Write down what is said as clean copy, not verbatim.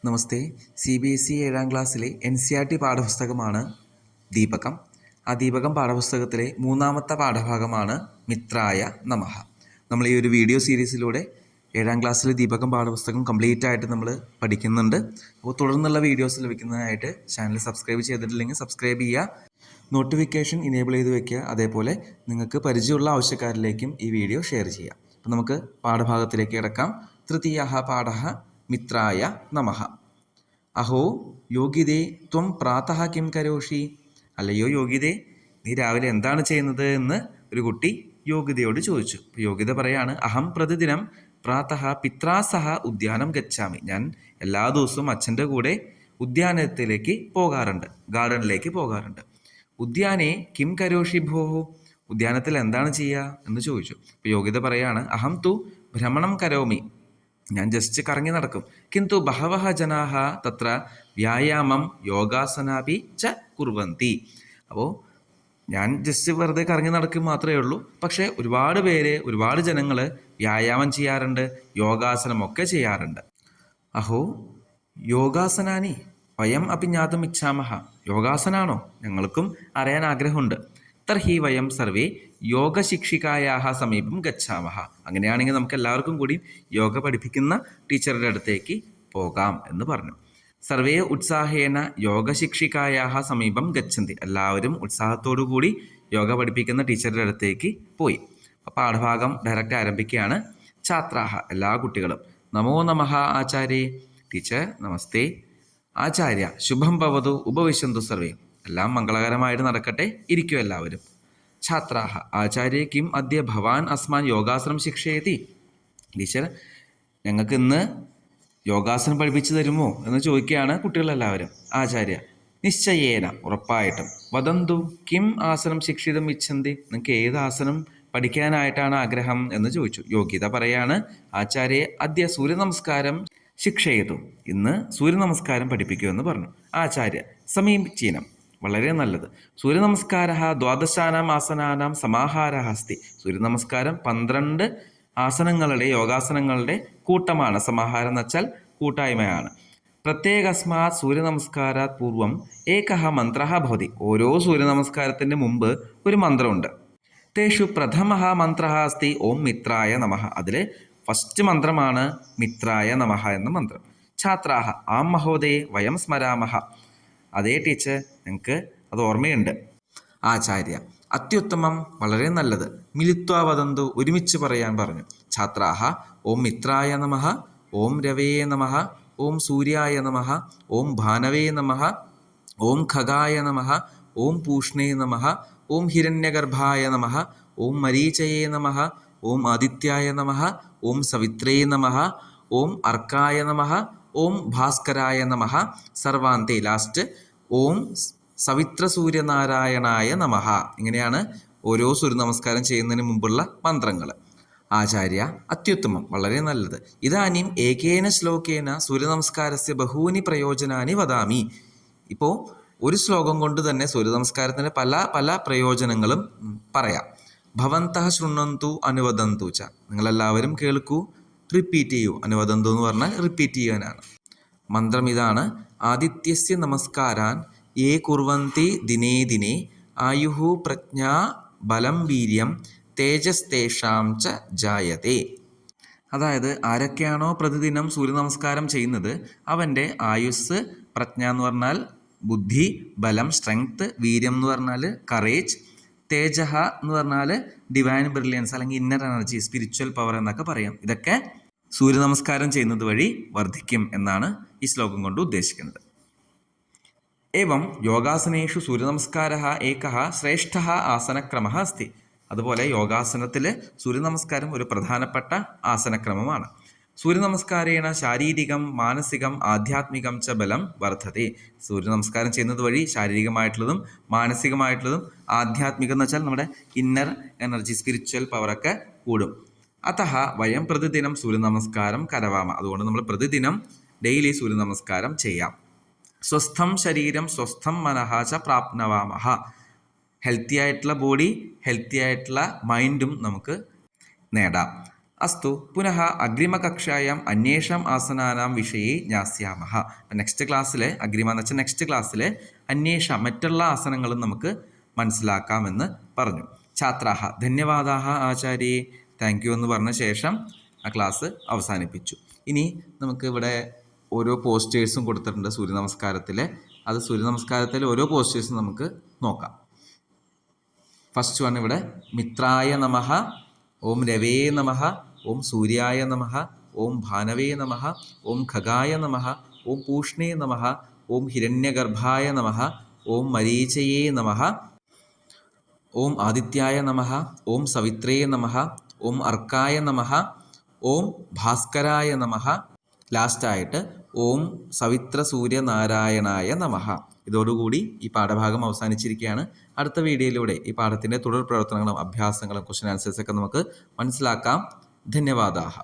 നമസ്തേ. CBSE 7ാം ക്ലാസ്സിലെ NCERT പാഠപുസ്തകമാണ് ദീപകം. ആ ദീപകം പാഠപുസ്തകത്തിലെ 3ാമത്തെ പാഠഭാഗമാണ് മിത്രായ നമഃ. നമ്മൾ ഈ ഒരു വീഡിയോ സീരീസിലൂടെ 7ാം ക്ലാസ്സിലെ ദീപകം പാഠപുസ്തകം കംപ്ലീറ്റ് ആയിട്ട് നമ്മൾ പഠിക്കുന്നുണ്ട്. അപ്പോൾ തുടർന്നുള്ള വീഡിയോസ് ലഭിക്കുന്നതിനായിട്ട് ചാനൽ സബ്സ്ക്രൈബ് ചെയ്തിട്ടില്ലെങ്കിൽ സബ്സ്ക്രൈബ് ചെയ്യുക, നോട്ടിഫിക്കേഷൻ ഇനേബിൾ ചെയ്ത് വെക്കുക. അതേപോലെ നിങ്ങൾക്ക് പരിചയമുള്ള ആവശ്യക്കാരിലേക്കും ഈ വീഡിയോ ഷെയർ ചെയ്യാം. അപ്പോൾ നമുക്ക് പാഠഭാഗത്തിലേക്ക് കിടക്കാം. തൃതീയഃ പാഠഃ മിത്രായ നമഃ. അഹോ യോഗിതേ ത്വം പ്രാതഃ കിം കരോഷി. അല്ലയോ യോഗിതേ, നീ രാവിലെ എന്താണ് ചെയ്യുന്നത് എന്ന് ഒരു കുട്ടി യോഗിതയോട് ചോദിച്ചു. അപ്പോൾ യോഗിത പറയാണ്, അഹം പ്രതിദിനം പ്രാതഃ പിത്രാ സഹ ഉദ്യാനം ഗച്ഛാമി. ഞാൻ എല്ലാ ദിവസവും അച്ഛൻ്റെ കൂടെ ഉദ്യാനത്തിലേക്ക് പോകാറുണ്ട്, ഗാർഡനിലേക്ക് പോകാറുണ്ട്. ഉദ്യാനേ കിം കരോഷി ഭോഹു. ഉദ്യാനത്തിൽ എന്താണ് ചെയ്യുക എന്ന് ചോദിച്ചു. അപ്പോൾ യോഗിത പറയാണ്, അഹം തു ഭ്രമണം കരോമി. ഞാൻ ജസ്റ്റ് കറങ്ങി നടക്കും. കിന്തു ബഹവഃ ജനാഃ തത്ര വ്യായാമം യോഗാസനാപി ച കുർവന്തി. അപ്പോൾ ഞാൻ ജസ്റ്റ് വെറുതെ കറങ്ങി നടക്കും മാത്രമേ ഉള്ളൂ. പക്ഷേ ഒരുപാട് ജനങ്ങൾ വ്യായാമം ചെയ്യാറുണ്ട്, യോഗാസനമൊക്കെ ചെയ്യാറുണ്ട്. അഹോ യോഗാസനാനി വയം അപി ജ്ഞാതും ഇച്ഛാമഹ. യോഗാസനാണോ? ഞങ്ങൾക്കും അറിയാൻ ആഗ്രഹമുണ്ട്. തർഹി വയം സർവേ യോഗശിക്ഷികായാഹ സമീപം ഗച്ഛാമഹ. അങ്ങനെയാണെങ്കിൽ നമുക്ക് എല്ലാവർക്കും കൂടി യോഗ പഠിപ്പിക്കുന്ന ടീച്ചറുടെ അടുത്തേക്ക് പോകാം എന്ന് പറഞ്ഞു. സർവേ ഉത്സാഹേന യോഗശിക്ഷികായാഹ സമീപം ഗച്ഛന്തി. എല്ലാവരും ഉത്സാഹത്തോടു കൂടി യോഗ പഠിപ്പിക്കുന്ന ടീച്ചറുടെ അടുത്തേക്ക് പോയി. പാഠഭാഗം ഡയറക്റ്റ് ആരംഭിക്കുകയാണ്. ഛാത്രാഹ, എല്ലാ കുട്ടികളും. നമോ നമഃ ആചാര്യേ. ടീച്ചർ നമസ്തേ. ആചാര്യ ശുഭം ഭവതു ഉപവിശന്തു സർവേ. എല്ലാം മംഗളകരമായിട്ട് നടക്കട്ടെ, ഇരിക്കൂ എല്ലാവരും. ഛാത്രാഹ ആചാര്യേ കിം അദ്യ ഭവാൻ അസ്മാൻ യോഗാസനം ശിക്ഷയതി. ടീച്ചർ, ഞങ്ങൾക്ക് ഇന്ന് യോഗാസനം പഠിപ്പിച്ചു തരുമോ എന്ന് ചോദിക്കുകയാണ് കുട്ടികളെല്ലാവരും. ആചാര്യ നിശ്ചയേന, ഉറപ്പായിട്ടും. വദന്തു കിം ആസനം ശിക്ഷിതം ഇച്ഛന്തി. നിങ്ങൾക്ക് ഏത് ആസനം പഠിക്കാനായിട്ടാണ് ആഗ്രഹം എന്ന് ചോദിച്ചു. യോഗ്യത പറയാണ്, ആചാര്യ അദ്യ സൂര്യനമസ്കാരം ശിക്ഷയതു. ഇന്ന് സൂര്യനമസ്കാരം പഠിപ്പിക്കുമെന്ന് പറഞ്ഞു. ആചാര്യ സമീചീനം, വളരെ നല്ലത്. സൂര്യനമസ്കാര ദ്വാദശാനാം ആസനാനാം സമാഹാരഃ അസ്തി. സൂര്യനമസ്കാരം 12 ആസനങ്ങളുടെ, യോഗാസനങ്ങളുടെ കൂട്ടമാണ്. സമാഹാരം എന്ന് വെച്ചാൽ കൂട്ടായ്മയാണ്. പ്രത്യേകസ്മാത് സൂര്യനമസ്കാരാത് പൂർവം ഏകഃ മന്ത്രഃ ഭവതി. ഓരോ സൂര്യനമസ്കാരത്തിൻ്റെ മുമ്പ് ഒരു മന്ത്രമുണ്ട്. തേഷു പ്രഥമഃ മന്ത്രഃ അസ്തി ഓം മിത്രായ നമഃ. അതിൽ ഫസ്റ്റ് മന്ത്രമാണ് മിത്രായ നമഃ എന്ന മന്ത്രം. ഛാത്രാഹ ആം മഹോദയേ വയം സ്മരാമഹ. അതേ ടീച്ചർ, ഞങ്ങൾക്ക് അത് ഓർമ്മയുണ്ട്. ആചാര്യ അത്യുത്തമം, വളരെ നല്ലത്. മിലിത്വാ വദന്തു, ഒരുമിച്ച് പറയാൻ പറഞ്ഞു. ഛാത്രാഹ ഓം മിത്രായ നമഃ, ഓം രവയേ നമഃ, ഓം സൂര്യായ നമഃ, ഓം ഭാനവേ നമഃ, ഓം ഖഗായ നമഃ, ഓം പൂഷ്ണേ നമഃ, ഓം ഹിരണ്യഗർഭായ നമഃ, ഓം മരീചയേ നമഃ, ഓം ആദിത്യായ നമഃ, ഓം സവിത്രേ നമഃ, ഓം അർക്കായ നമഃ, ഓം ഭാസ്കരായ നമഃ. സർവാന്തേ ലാസ്റ്റ് ഓം സവിത്ര സൂര്യനാരായണായ നമഃ. ഇങ്ങനെയാണ് ഓരോ സൂര്യനമസ്കാരം ചെയ്യുന്നതിന് മുമ്പുള്ള മന്ത്രങ്ങൾ. ആചാര്യ അത്യുത്തമം, വളരെ നല്ലത്. ഇതാനും ഏകേന ശ്ലോകേന സൂര്യനമസ്കാരസ്യ ബഹൂനി പ്രയോജനാനി വദാമി. ഇപ്പോൾ ഒരു ശ്ലോകം കൊണ്ട് തന്നെ സൂര്യനമസ്കാരത്തിൻ്റെ പല പല പ്രയോജനങ്ങളും പറയാം. ഭവന്തഃ ശൃണ്വന്തു അനുവദന്തു ച. നിങ്ങളെല്ലാവരും കേൾക്കൂ, റിപ്പീറ്റ് ചെയ്യൂ. അനുവദന്തു എന്ന് പറഞ്ഞാൽ റിപ്പീറ്റ് ചെയ്യാനാണ്. മന്ത്രം ഇതാണ്. ആദിത്യസ്യ നമസ്കാരാൻ യേ കുർവന്തി ദിനേ ദിനേ ആയുഹു പ്രജ്ഞാ ബലം വീര്യം തേജസ്തേഷാം ച ജായതേ. അതായത് ആരൊക്കെയാണോ പ്രതിദിനം സൂര്യനമസ്കാരം ചെയ്യുന്നത് അവൻ്റെ ആയുസ്, പ്രജ്ഞ എന്ന് പറഞ്ഞാൽ ബുദ്ധി, ബലം സ്ട്രെങ്ത്, വീര്യം എന്ന് പറഞ്ഞാൽ കറേജ്, തേജഹ എന്ന് പറഞ്ഞാൽ ഡിവൈൻ ബ്രില്യൻസ് അല്ലെങ്കിൽ ഇന്നർ എനർജി, സ്പിരിച്വൽ പവർ എന്നൊക്കെ പറയാം. ഇതൊക്കെ സൂര്യനമസ്കാരം ചെയ്യുന്നത് വഴി വർദ്ധിക്കും എന്നാണ് ഈ ശ്ലോകം കൊണ്ട് ഉദ്ദേശിക്കുന്നത്. ഏവം യോഗാസനേഷു സൂര്യനമസ്കാരഃ ഏകഃ ശ്രേഷ്ഠഃ ആസനക്രമഃ അസ്തി. അതുപോലെ യോഗാസനത്തിൽ സൂര്യനമസ്കാരം ഒരു പ്രധാനപ്പെട്ട ആസനക്രമമാണ്. സൂര്യനമസ്കാരേണ ശാരീരികം മാനസികം ആധ്യാത്മികം ച ബലം വർദ്ധതേ. സൂര്യനമസ്കാരം ചെയ്യുന്നത് വഴി ശാരീരികമായിട്ടുള്ളതും മാനസികമായിട്ടുള്ളതും ആധ്യാത്മികം എന്ന് വെച്ചാൽ നമ്മുടെ ഇന്നർ എനർജി, സ്പിരിച്വൽ പവറൊക്കെ കൂടും. അതഃ വയം പ്രതിദിനം സൂര്യനമസ്കാരം കരവാമ. അതുകൊണ്ട് നമ്മൾ പ്രതിദിനം ഡെയിലി സൂര്യനമസ്കാരം ചെയ്യാം. സ്വസ്ഥം ശരീരം സ്വസ്ഥം മനഃ ച പ്രാപ്നവാമഹ. ഹെൽത്തി ആയിട്ടുള്ള ബോഡി, ഹെൽത്തി ആയിട്ടുള്ള മൈൻഡും നമുക്ക് നേടാം. അസ്തു പുനഃ അഗ്രിമകക്ഷായാം അന്യേഷാം ആസനാനാം വിഷയെ ജ്ഞാസ്യാമः. നെക്സ്റ്റ് ക്ലാസ്സിൽ അഗ്രിമ എന്ന് വെച്ചാൽ നെക്സ്റ്റ് ക്ലാസ്സിൽ അന്വേഷാം മറ്റുള്ള ആസനങ്ങളും നമുക്ക് മനസ്സിലാക്കാമെന്ന് പറഞ്ഞു. ഛാത്രാഹ ധന്യവാദാഹ ആചാര്യേ, താങ്ക് യു എന്ന് പറഞ്ഞ ശേഷം ആ ക്ലാസ് അവസാനിപ്പിച്ചു. ഇനി നമുക്ക് ഇവിടെ ഓരോ പോസ്റ്റേഴ്സും കൊടുത്തിട്ടുണ്ട് സൂര്യനമസ്കാരത്തിൽ. അത് സൂര്യനമസ്കാരത്തിൽ ഓരോ പോസ്റ്റേഴ്സും നമുക്ക് നോക്കാം. ഫസ്റ്റ് വൺ ഇവിടെ മിത്രായ നമഃ, ഓം രവേ നമഃ, ഓം സൂര്യായ നമഃ, ഓം ഭാനവേ നമഃ, ഓം ഖഗായ നമഃ, ഓം പൂഷ്ണേ നമഃ, ഓം ഹിരണ്യഗർഭായ നമഃ, ഓം മരീചയേ നമഃ, ഓം ആദിത്യായ നമഃ, ഓം സവിത്രേ നമഃ, ഓം അർക്കായ നമഃ, ഓം ഭാസ്കരായ നമഃ, ലാസ്റ്റായിട്ട് ഓം സവിത്ര സൂര്യനാരായണായ നമഃ. ഇതോടുകൂടി ഈ പാഠഭാഗം അവസാനിച്ചിരിക്കുകയാണ്. അടുത്ത വീഡിയോയിലൂടെ ഈ പാഠത്തിൻ്റെ തുടർ പ്രവർത്തനങ്ങളും അഭ്യാസങ്ങളും ക്വസ്റ്റ്യൻ ആൻസേഴ്സൊക്കെ നമുക്ക് മനസ്സിലാക്കാം. ധന്യവാദാഹ.